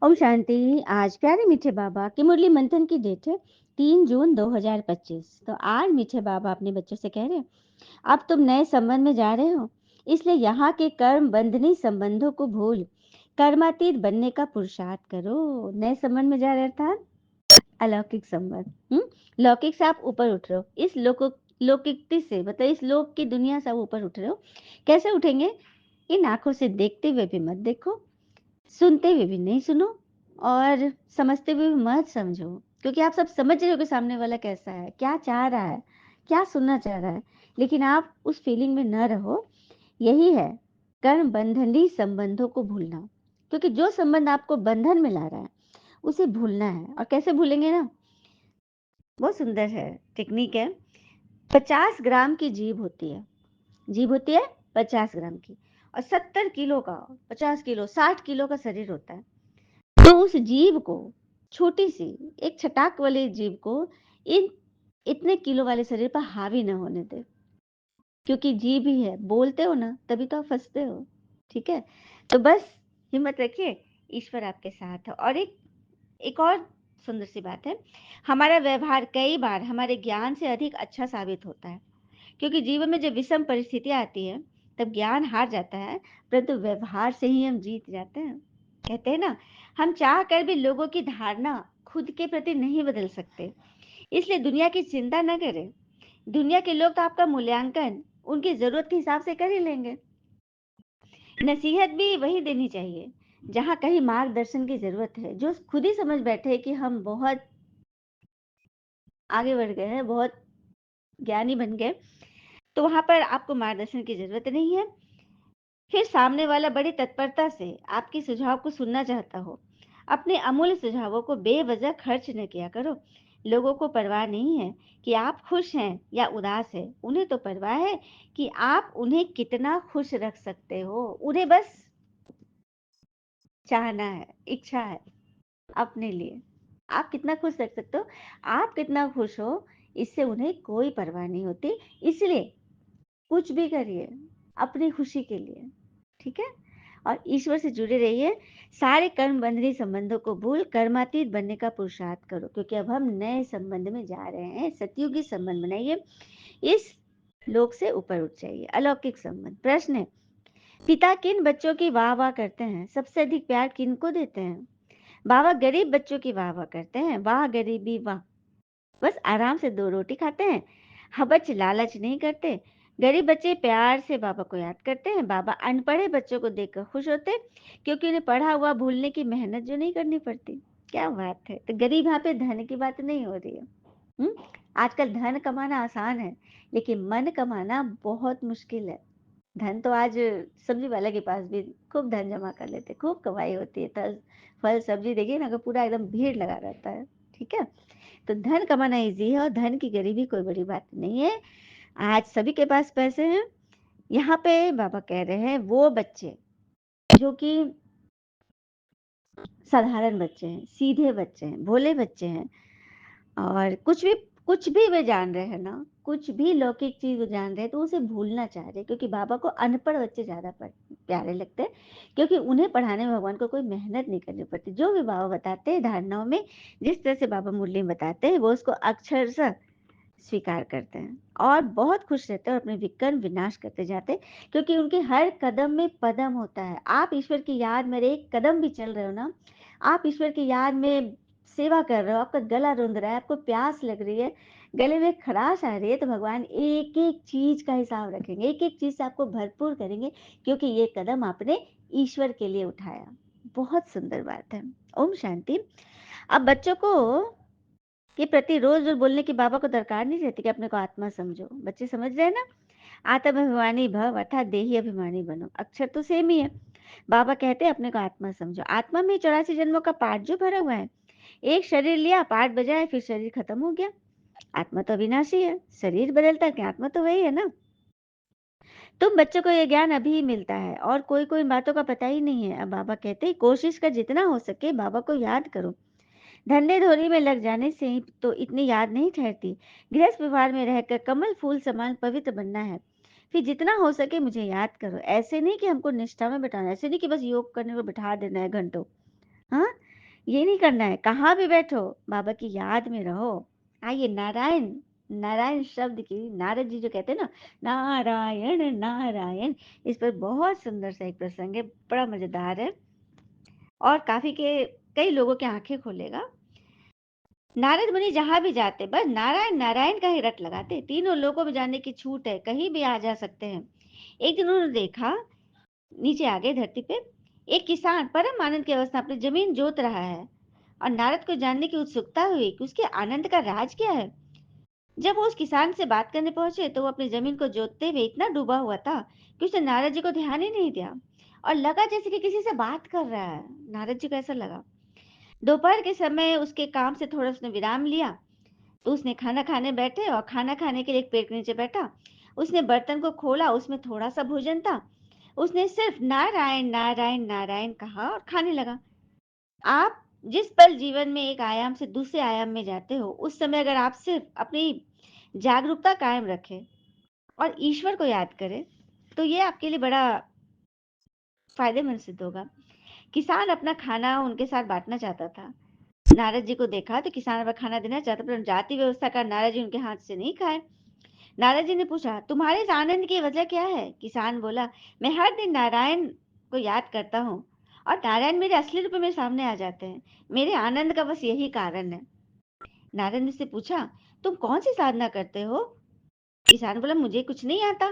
ओम शांति। आज प्यारे मीठे बाबा की मुरली मंथन की डेट है 3 जून 2025। तो आज मीठे बाबा अपने बच्चों से कह रहे हैं, अब तुम नए संबंध में जा रहे हो, इसलिए यहाँ के कर्म बंधनी संबंधों को भूल कर्मातीत बनने का पुरुषार्थ करो। नए संबंध में जा रहे अर्थात अलौकिक संबंध। लौकिक से आप ऊपर उठ रहे हो, इस लौकिकता से मतलब इस लोक की दुनिया से आप ऊपर उठ रहे हो। कैसे उठेंगे? इन आंखों से देखते हुए भी मत देखो, सुनते हुए भी नहीं सुनो और समझते हुए भी मत समझो, क्योंकि आप सब समझ रहे हो कि सामने वाला कैसा है, क्या चाह रहा है, क्या सुनना चाह रहा है, लेकिन आप उस फीलिंग में न रहो। यही है कर्म बंधनी संबंधों को भूलना, क्योंकि जो संबंध आपको बंधन में ला रहा है उसे भूलना है। और कैसे भूलेंगे ना, बहुत सुंदर है, टेक्निक है। 50 ग्राम की जीभ होती है, जीभ होती है 50 ग्राम की, और 70 किलो का, 50 किलो 60 किलो का शरीर होता है। तो उस जीभ को, छोटी सी एक छटाक वाली जीभ को इन इतने किलो वाले शरीर पर हावी न होने दे, क्योंकि जीभ ही है, बोलते हो ना तभी तो आप फंसते हो। ठीक है, तो बस हिम्मत रखिए, ईश्वर आपके साथ है। और एक एक और सुंदर सी बात है, हमारा व्यवहार कई बार हमारे ज्ञान से अधिक अच्छा साबित होता है, क्योंकि जीवन में जब विषम परिस्थितियां आती है तब ज्ञान हार जाता है, परंतु व्यवहार से ही हम जीत जाते हैं। कहते हैं ना, हम चाह कर भी लोगों की धारणा खुद के प्रति नहीं बदल सकते, इसलिए दुनिया की चिंता न करें। दुनिया के लोग तो आपका मूल्यांकन उनकी जरूरत के हिसाब से कर ही लेंगे। नसीहत भी वही देनी चाहिए जहां कहीं मार्गदर्शन की जरूरत है। जो खुद ही समझ बैठे कि हम बहुत आगे बढ़ गए हैं, बहुत ज्ञानी बन गए, तो वहां पर आपको मार्गदर्शन की जरूरत नहीं है। फिर सामने वाला बड़ी तत्परता से आपके सुझाव को सुनना चाहता हो, अपने अमूल्य सुझावों को बेवजह खर्च न किया करो। लोगों को परवाह नहीं है कि आप खुश हैं या उदास हैं, उन्हें तो परवाह है कि आप उन्हें कितना खुश रख सकते हो। उन्हें बस चाहना है, इच्छा है अपने लिए, आप कितना खुश रख सकते हो, आप कितना खुश हो, इससे उन्हें कोई परवाह नहीं होती। इसलिए कुछ भी करिए अपनी खुशी के लिए। ठीक है, और ईश्वर से जुड़े रहिए। सारे कर्म बंधनी संबंधों को भूल कर्मातीत बनने का पुरुषार्थ करो, क्योंकि अब हम नए संबंध में जा रहे हैं। सतयुगी संबंध बनाइए, इस लोक से ऊपर उठ जाइए। अलौकिक संबंध। प्रश्न है, पिता किन बच्चों की वाह वाह करते हैं? सबसे अधिक प्यार किन को देते हैं? बाबा गरीब बच्चों की वाह वाह करते हैं, वाह गरीबी वाह। बस आराम से 2 रोटी खाते हैं, हबच लालच नहीं करते। गरीब बच्चे प्यार से बाबा को याद करते हैं। बाबा अनपढ़े बच्चों को देखकर खुश होते हैं, क्योंकि उन्हें पढ़ा हुआ भूलने की मेहनत जो नहीं करनी पड़ती। क्या बात है। तो गरीब यहाँ पे धन की बात नहीं हो रही है। हम्म आजकल धन कमाना आसान है, लेकिन मन कमाना बहुत मुश्किल है। धन तो आज सब्जी वाले के पास भी खूब धन जमा कर लेते, खूब कमाई होती है। फल सब्जी देखिए ना, पूरा एकदम भीड़ लगा रहता है। ठीक है, तो धन कमाना इजी है और धन की गरीबी कोई बड़ी बात नहीं है। आज सभी के पास पैसे हैं। यहाँ पे बाबा कह रहे हैं वो बच्चे जो कि साधारण बच्चे हैं, सीधे बच्चे हैं, भोले बच्चे हैं, और कुछ भी वे जान रहे हैं ना, कुछ भी लौकिक चीज वो जान रहे हैं, तो उसे भूलना चाह रहे हैं, क्योंकि बाबा को अनपढ़ बच्चे ज्यादा प्यारे लगते हैं, क्योंकि उन्हें पढ़ाने में भगवान को कोई मेहनत नहीं करनी पड़ती। जो भी बाबा बताते हैं धारणाओं में, जिस तरह से बाबा मुरली में बताते हैं, वो उसको अक्षरशः स्वीकार करते हैं और बहुत खुश रहते हैं और अपने विकर्म विनाश करते जाते हैं, क्योंकि उनके हर कदम में पदम होता है। आप ईश्वर की याद में एक कदम भी चल रहे हो ना, आप ईश्वर की याद में सेवा कर रहे हो, आपका गला रुंध रहा है, आपको प्यास लग रही है, गले में खराश आ रही है, तो भगवान एक एक चीज का हिसाब रखेंगे, एक एक चीज से आपको भरपूर करेंगे, क्योंकि ये कदम आपने ईश्वर के लिए उठाया। बहुत सुंदर बात है। ओम शांति। अब बच्चों को के प्रति रोज रोज बोलने की बाबा को दरकार नहीं रहती कि अपने को आत्मा समझो। बच्चे समझ रहे हैं ना, आत्म अभिमानी भव अर्थात देही अभिमानी बनो। अक्षर तो सेम ही है। बाबा कहते हैं अपने को आत्मा समझो। आत्मा में 84 जन्मों का पाठ जो भरा हुआ है, एक शरीर लिया, पाठ बजाए, फिर शरीर खत्म हो गया। आत्मा तो अविनाशी है, शरीर बदलता है, आत्मा तो वही है ना। तुम बच्चों को ये ज्ञान अभी ही मिलता है और कोई कोई बातों का पता ही नहीं है। अब बाबा कहते हैं कोशिश कर जितना हो सके बाबा को याद करो। धंधे धोरी में लग जाने से ही तो इतनी याद नहीं ठहरती। गृहस्थ व्यवहार में रहकर कमल फूल समान पवित्र बनना है। फिर जितना हो सके मुझे याद करो। ऐसे नहीं कि हमको निष्ठा में बैठाना, ऐसे नहीं कि बस योग करने को बिठा देना है घंटों। हाँ, ये नहीं करना है, कहाँ भी बैठो, बाबा की याद में रहो। आइए नारायण, नारायण शब्द की नारद जी जो कहते हैं ना, नारायण, नारायण, इस पर बहुत सुंदर सा एक प्रसंग है, बड़ा मज़ेदार है और काफ़ी के कई लोगों की आँखें खोलेगा। नारद मुनि जहाँ भी जाते, बस नारायण, नारायण का ही रट लगाते, तीनों लोकों में जाने की छूट है, कहीं भी आ जा सकते हैं। एक दिन उन्होंने देखा, नीचे आ गए धरती पे, एक किसान परम आनंद की अवस्था अपनी ज़मीन जोत रहा है और नारद को जानने की उत्सुकता हुई कि उसके आनंद का राज क्या है। जब वो उस किसान से बात करने पहुंचे तो वो अपनी जमीन को जोतते हुए इतना डूबा हुआ था कि उसने नारद जी को ध्यान ही नहीं दिया और लगा जैसे कि किसी से बात कर रहा है। नारद जी को ऐसा लगा। दोपहर के समय उसके काम से थोड़ा उसने विराम लिया तो उसने खाना खाने बैठे और खाना खाने के लिए एक पेड़ के नीचे बैठा। उसने बर्तन को खोला, उसमें थोड़ा सा भोजन था। उसने सिर्फ नारायण नारायण नारायण कहा और खाने लगा। आप जिस पल जीवन में एक आयाम से दूसरे आयाम में जाते हो, उस समय अगर आप सिर्फ अपनी जागरूकता कायम रखें और ईश्वर को याद करें, तो ये आपके लिए बड़ा फायदेमंद सिद्ध होगा। किसान अपना खाना उनके साथ बांटना चाहता था। नारद जी को देखा तो किसान अपना खाना देना चाहता, पर जाति व्यवस्था का नारद जी उनके हाथ से नहीं खाए। नारद जी ने पूछा, तुम्हारे इस आनंद की वजह क्या है? किसान बोला, मैं हर दिन नारायण को याद करता हूँ और नारायण मेरे असली रूप में मेरे सामने आ जाते हैं। मेरे आनंद का बस यही कारण है। नारद ने से पूछा, तुम कौन सी साधना करते हो? किसान बोला, मुझे कुछ नहीं आता।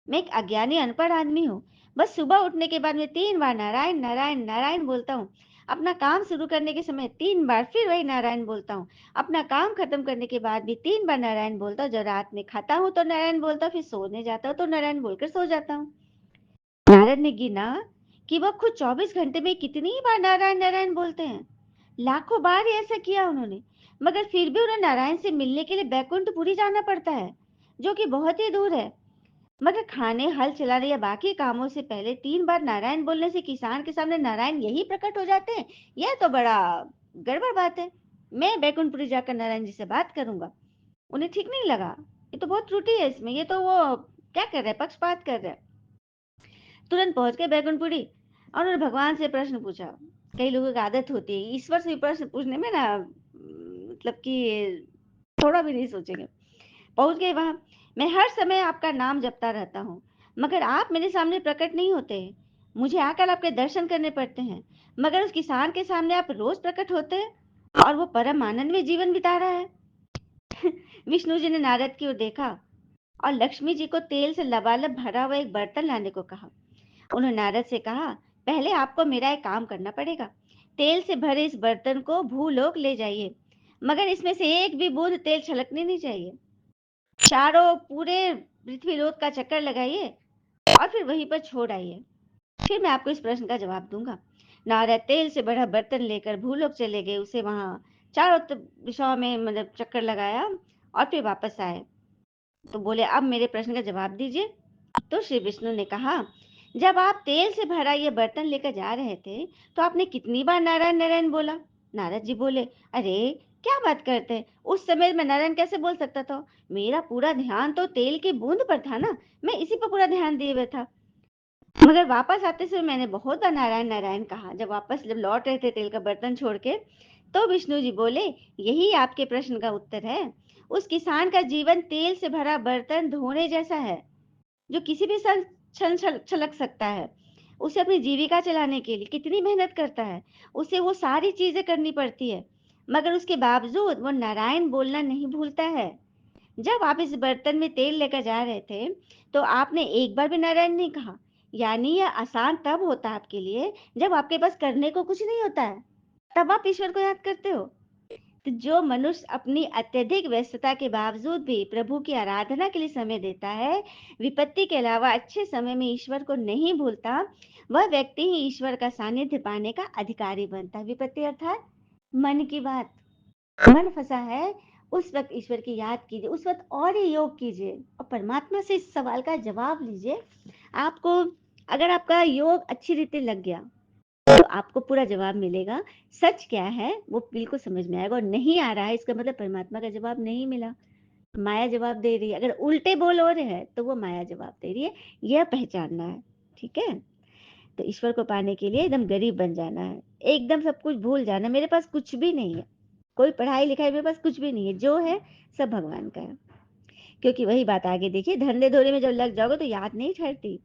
मैं एक अज्ञानी अनपढ़ आदमी हूँ। बस सुबह उठने के बाद मैं 3 बार नारायण नारायण नारायण बोलता हूँ। अपना काम शुरू करने के समय 3 बार फिर वही नारायण बोलता हूँ। अपना काम खत्म करने के बाद भी 3 बार नारायण बोलता हूँ। जब रात में खाता हूँ तो नारायण बोलता हूँ, फिर सोने जाता हूँ तो नारायण बोलकर सो जाता हूँ। नारद ने गिना कि वह खुद 24 घंटे में कितनी बार नारायण नारायण बोलते हैं। लाखों बार ही ऐसा किया उन्होंने, मगर फिर भी उन्हें नारायण से मिलने के लिए बैकुंठपुरी जाना पड़ता है, जो कि बहुत ही दूर है। मगर खाने, हल चलाने या बाकी कामों से पहले 3 बार नारायण बोलने से किसान के सामने नारायण यही प्रकट हो जाते हैं। यह तो बड़ा गड़बड़ बात है। मैं बैकुंठपुरी जाकर नारायण जी से बात करूंगा। उन्हें ठीक नहीं लगा। ये तो बहुत त्रुटि है इसमें, ये तो वो क्या कर रहे हैं, पक्षपात कर रहे हैं। तुरंत पहुंच गए बैकुंठपुरी और उन्होंने भगवान से प्रश्न पूछा। कई लोगों की आदत होती है ईश्वर से प्रश्न पूछने में ना, मतलब कि थोड़ा भी नहीं सोचेंगे। पहुंच गए वहां। मैं हर समय आपका नाम जपता रहता हूँ, मगर आप मेरे सामने प्रकट नहीं होते हैं। मुझे आकर आपके दर्शन करने पड़ते हैं, मगर उस किसान के सामने आप रोज प्रकट होते हैं और वो परम आनंद में जीवन बिता रहा है। विष्णु जी ने नारद की ओर देखा और लक्ष्मी जी को तेल से लबालब भरा हुआ एक बर्तन लाने को कहा। उन्होंने नारद से कहा, पहले आपको मेरा एक काम करना पड़ेगा। तेल से भरे इस बर्तन को भूलोक ले जाइए, मगर इसमें से एक भी बूंद तेल छलकनी नहीं चाहिए। चारों पूरे पृथ्वी लोक का चक्कर लगाइए और फिर वहीं पर छोड़ आइए। फिर मैं आपको इस प्रश्न का जवाब दूंगा। नारद तेल से भरा बर्तन लेकर भूलोक चले गए। उसे वहां चारों दिशाओं में मतलब चक्कर लगाया और फिर वापस आए। तो बोले, अब मेरे प्रश्न का जवाब दीजिए। तो श्री विष्णु ने कहा, जब आप तेल से भरा ये बर्तन लेकर जा रहे थे तो आपने कितनी बार नारायण नारायण बोला? नारद जी बोले, अरे क्या बात करते हैं, उस समय मैं नारायण कैसे बोल सकता था? मेरा पूरा ध्यान तो तेल की बूंद पर था ना, मैं इसी पर पूरा ध्यान दिए हुए था। मगर वापस आते समय मैंने बहुत बार नारायण नारायण कहा। जब लौट रहे थे तेल का बर्तन छोड़ के, तो विष्णु जी बोले, यही आपके प्रश्न का उत्तर है। उस किसान का जीवन तेल से भरा बर्तन धोने जैसा है, जो किसी भी क्षण छलक सकता है। उसे अपनी जीविका चलाने के लिए कितनी मेहनत करता है, उसे वो सारी चीजें करनी पड़ती है, मगर उसके बावजूद वो नारायण बोलना नहीं भूलता है। जब आप इस बर्तन में तेल लेकर जा रहे थे तो आपने एक बार भी नारायण नहीं कहा। यानी यह आसान तब होता है आपके लिए जब आपके पास करने को कुछ नहीं होता है, तब आप ईश्वर को याद करते हो। तो जो मनुष्य अपनी अत्यधिक व्यस्तता के बावजूद भी प्रभु की आराधना के लिए समय देता है, विपत्ति के अलावा अच्छे समय में ईश्वर को नहीं भूलता, वह व्यक्ति ही ईश्वर का सानिध्य पाने का अधिकारी बनता है। विपत्ति अर्थात मन की बात। मन फंसा है, उस वक्त ईश्वर की याद कीजिए, उस वक्त और ही योग कीजिए और परमात्मा से इस सवाल का जवाब लीजिए। आपको, अगर आपका योग अच्छी रीति लग गया तो आपको पूरा जवाब मिलेगा। सच क्या है वो बिल्कुल समझ में आएगा, और नहीं आ रहा है इसका मतलब परमात्मा का जवाब नहीं मिला, माया जवाब दे रही है। अगर उल्टे बोल हो रहे हैं तो वो माया जवाब दे रही है, यह पहचानना है। ठीक है, तो ईश्वर को पाने के लिए एकदम गरीब बन जाना है। एकदम सब कुछ भूल जाना, मेरे पास कुछ भी नहीं है, कोई पढ़ाई-लिखाई मेरे पास कुछ भी नहीं है, जो है सब भगवान का है। क्योंकि वही बात आगे देखिए, धंधे-धोरे में जब लग जाओगे तो याद नहीं ठहरती।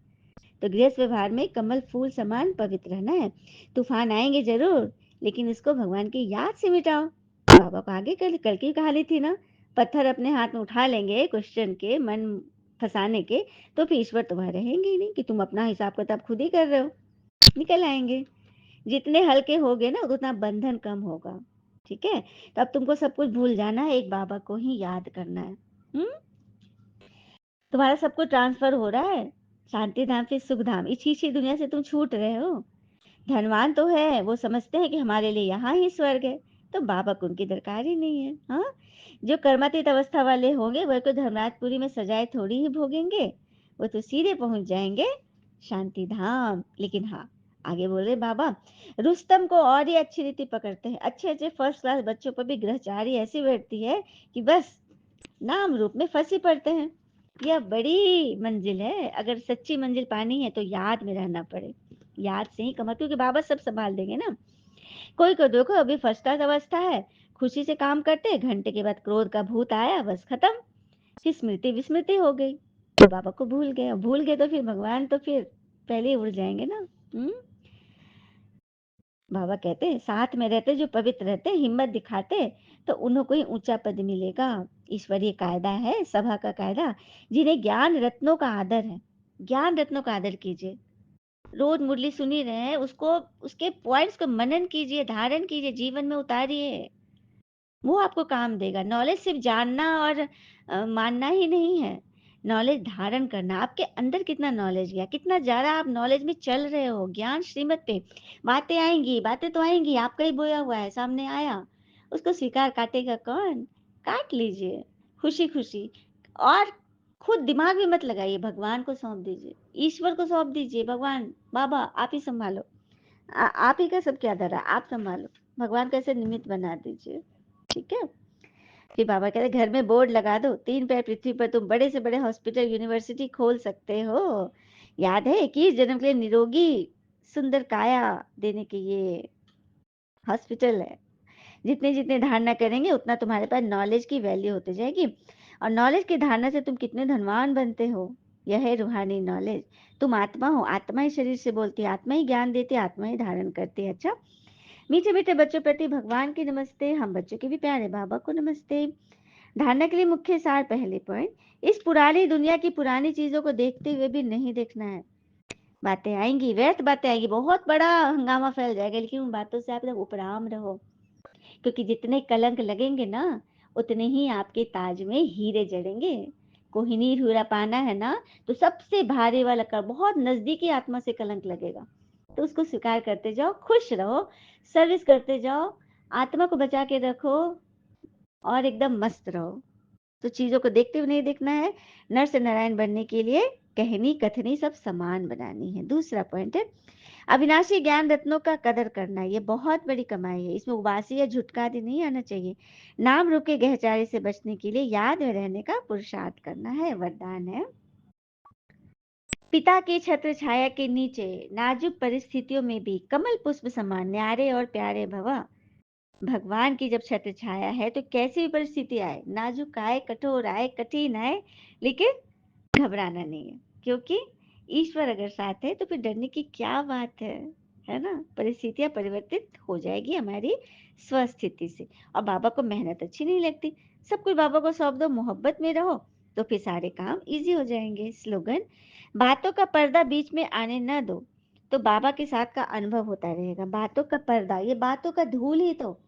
तो गृहस्थ व्यवहार में कमल फूल समान पवित्र रहना है। तूफान आएँगे ज़रूर, लेकिन इसको भगवान की याद से मिटाओ। बाबा को आगे कल कल की कहानी थी ना, पत्थर अपने हाथ में उठा लेंगे क्वेश्चन के, मन फँसाने के, तो फिर ईश्वर तो वहाँ रहेंगे ही नहीं कि तुम अपना हिसाब-किताब खुद ही कर रहे हो, निकल आएँगे। जितने हल्के होगे ना उतना बंधन कम होगा, ठीक है? तो अब तुमको सब कुछ भूल जाना है, एक बाबा को ही याद करना है। हुँ? तुम्हारा सब कुछ ट्रांसफ़र हो रहा है, शांति धाम से सुख धाम, इस ही दुनिया से तुम छूट रहे हो। धनवान तो है, वो समझते हैं कि हमारे लिए यहाँ ही स्वर्ग है, तो बाबा को उनकी दरकार ही नहीं है, हाँ? जो कर्मातीत अवस्था वाले होंगे, वह तो धर्मराजपुरी में सजाएँ थोड़ी ही भोगेंगे, वो तो सीधे पहुँच जाएँगे शांति धाम। लेकिन हाँ, आगे बोल रहे बाबा, रुस्तम को और ही अच्छी रीति पकड़ते हैं, अच्छे-अच्छे फर्स्ट क्लास बच्चों पर भी ग्रहचारी ऐसी बैठती है कि बस नाम रूप में फंस ही पड़ते हैं। यह बड़ी मंजिल है, अगर सच्ची मंजिल पानी है तो याद में रहना पड़े, याद से ही कमा, क्योंकि बाबा सब संभाल देंगे ना। कोई को देखो अभी फर्स्ट क्लास अवस्था है, खुशी से काम करते, घंटे के बाद क्रोध का भूत आया, बस खत्म, फिर स्मृति विस्मृति हो गई, तो बाबा को भूल गए तो फिर भगवान तो फिर पहले ही उड़ जाएंगे ना। हम्म। बाबा कहते हैं साथ में रहते जो पवित्र रहते, हिम्मत दिखाते, तो उन्हें कोई ऊंचा पद मिलेगा। ईश्वरीय कायदा है, सभा का कायदा, जिन्हें ज्ञान रत्नों का आदर है, ज्ञान रत्नों का आदर कीजिए। रोज मुरली सुनी रहे हैं, उसको, उसके पॉइंट्स को मनन कीजिए, धारण कीजिए, जीवन में उतारिए, वो आपको काम देगा। नॉलेज सिर्फ जानना और मानना ही नहीं है, नॉलेज धारण करना। आपके अंदर कितना नॉलेज गया, कितना ज़्यादा आप नॉलेज में चल रहे हो, ज्ञान श्रीमत पे। बातें आएँगी, बातें तो आएँगी, आपका ही बोया हुआ है, सामने आया, उसको स्वीकार काटेगा कौन? काट लीजिए, खुशी-खुशी। और खुद दिमाग में मत लगाइए, भगवान को सौंप दीजिए, ईश्वर को सौंप दीजिए, भगवान, बाबा आप ही सँभालो। आप ही का सब क्या धरा, आप सँभालो। भगवान को ऐसे निमित्त बना दीजिए, ठीक है? फिर बाबा कह रहे घर में बोर्ड लगा दो, 3 पैर पृथ्वी पर तुम बड़े से बड़े हॉस्पिटल, यूनिवर्सिटी खोल सकते हो। याद है 21 जन्म के लिए निरोगी सुंदर काया देने के ये हॉस्पिटल है। जितने-जितने धारणा करेंगे उतना तुम्हारे पास नॉलेज की वैल्यू होती जाएगी, और नॉलेज की धारणा से तुम कितने धनवान बनते हो। यह है रूहानी नॉलेज। तुम आत्मा हो, आत्मा ही शरीर से बोलती है, आत्मा ही ज्ञान देती है, आत्मा ही धारण करती है। अच्छा, मीठे-मीठे बच्चों प्रति भगवान की नमस्ते, हम बच्चों के भी प्यारे बाबा को नमस्ते। धारणा के लिए मुख्य सार पहले पॉइंट, इस पुरानी दुनिया की पुरानी चीजों को देखते हुए भी नहीं देखना है। बातें आएंगी, व्यर्थ बातें आएंगी, बहुत बड़ा हंगामा फैल जाएगा, लेकिन उन बातों से आप लोग उपराम रहो, क्योंकि जितने कलंक लगेंगे ना, उतने ही आपके ताज में हीरे जड़ेंगे। कोहिनूर हीरा पाना है ना, तो सबसे भारी वाला कर, बहुत नजदीकी आत्मा से कलंक लगेगा, तो उसको स्वीकार करते जाओ, खुश रहो, सर्विस करते जाओ, आत्मा को बचा के रखो, और एकदम मस्त रहो। तो चीजों को देखते हुए नहीं देखना है, नर से नारायण बनने के लिए कहनी कथनी सब समान बनानी है। दूसरा पॉइंट है अविनाशी ज्ञान रत्नों का कदर करना, ये बहुत बड़ी कमाई है, इसमें उबासी या झुटका आदि नहीं आना चाहिए। नाम रूप के गहचारे से बचने के लिए याद में रहने का पुरुषार्थ करना है, वरदान है। पिता की छत्र छाया के नीचे नाजुक परिस्थितियों में भी कमल पुष्प समान न्यारे और प्यारे भवा। भगवान की जब छत्र छाया है तो कैसी भी परिस्थिति आए, नाजुक आए, कठोर आए, कठिन आए, लेकिन घबराना नहीं है, क्योंकि ईश्वर अगर साथ है तो फिर डरने की क्या बात है ना? परिस्थितियां परिवर्तित हो जाएगी हमारी स्वस्थिति से। और बाबा को मेहनत अच्छी नहीं लगती, सब कुछ बाबा को सौंप दो, मोहब्बत में रहो, तो फिर सारे काम इजी हो जाएंगे। स्लोगन, बातों का पर्दा बीच में आने न दो, तो बाबा के साथ का अनुभव होता रहेगा। बातों का पर्दा, ये बातों का धूल ही तो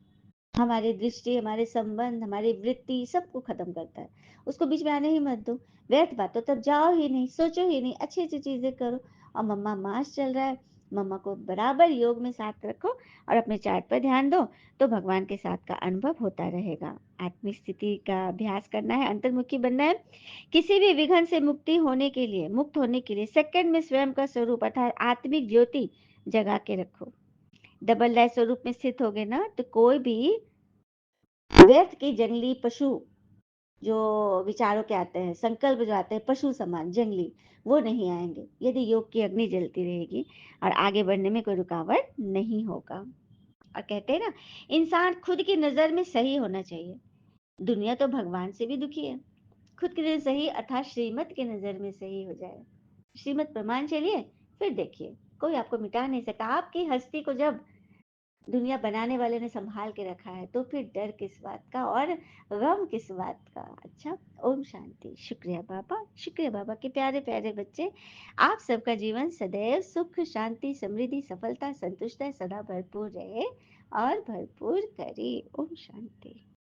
हमारी दृष्टि, हमारे संबंध, हमारी वृत्ति सबको खत्म करता है। उसको बीच में आने ही मत दो। व्यर्थ बातों तब जाओ ही नहीं, सोचो ही नहीं, अच्छी अच्छी चीजें करो। और मम्मा मास चल रहा है, मम्मा को बराबर योग में साथ रखो, और अपने चार्ट पर ध्यान दो, तो भगवान के साथ का अनुभव होता रहेगा। आत्मिक स्थिति का अभ्यास करना है, अंतर्मुखी बनना है। किसी भी विघन से मुक्त होने के लिए सेकंड में स्वयं का स्वरूप अर्थात आत्मिक ज्योति जगा के रखो। डबल लाइट स्वरूप में स्थित हो गए ना, तो कोई भी व्यर्थ के जंगली पशु जो विचारों के आते हैं, संकल्प जो आते हैं पशु समान जंगली, वो नहीं आएंगे, यदि योग की अग्नि जलती रहेगी और आगे बढ़ने में कोई रुकावट नहीं होगा। और कहते हैं ना, इंसान खुद की नज़र में सही होना चाहिए। दुनिया तो भगवान से भी दुखी है। खुद की नज़र सही अर्थात श्रीमत की नज़र में सही हो जाए। श्रीमत प्रमाण चलिए, फिर देखिए, कोई आपको मिटा नहीं सकता। आपकी हस्ती को जब दुनिया बनाने वाले ने सँभाल के रखा है, तो फिर डर किस बात का और गम किस बात का। अच्छा, ओम शांति। शुक्रिया बाबा के प्यारे-प्यारे बच्चे। आप सबका जीवन सदैव सुख, शांति, समृद्धि, सफलता, संतुष्टता सदा भरपूर रहे और भरपूर करे। ओम शांति।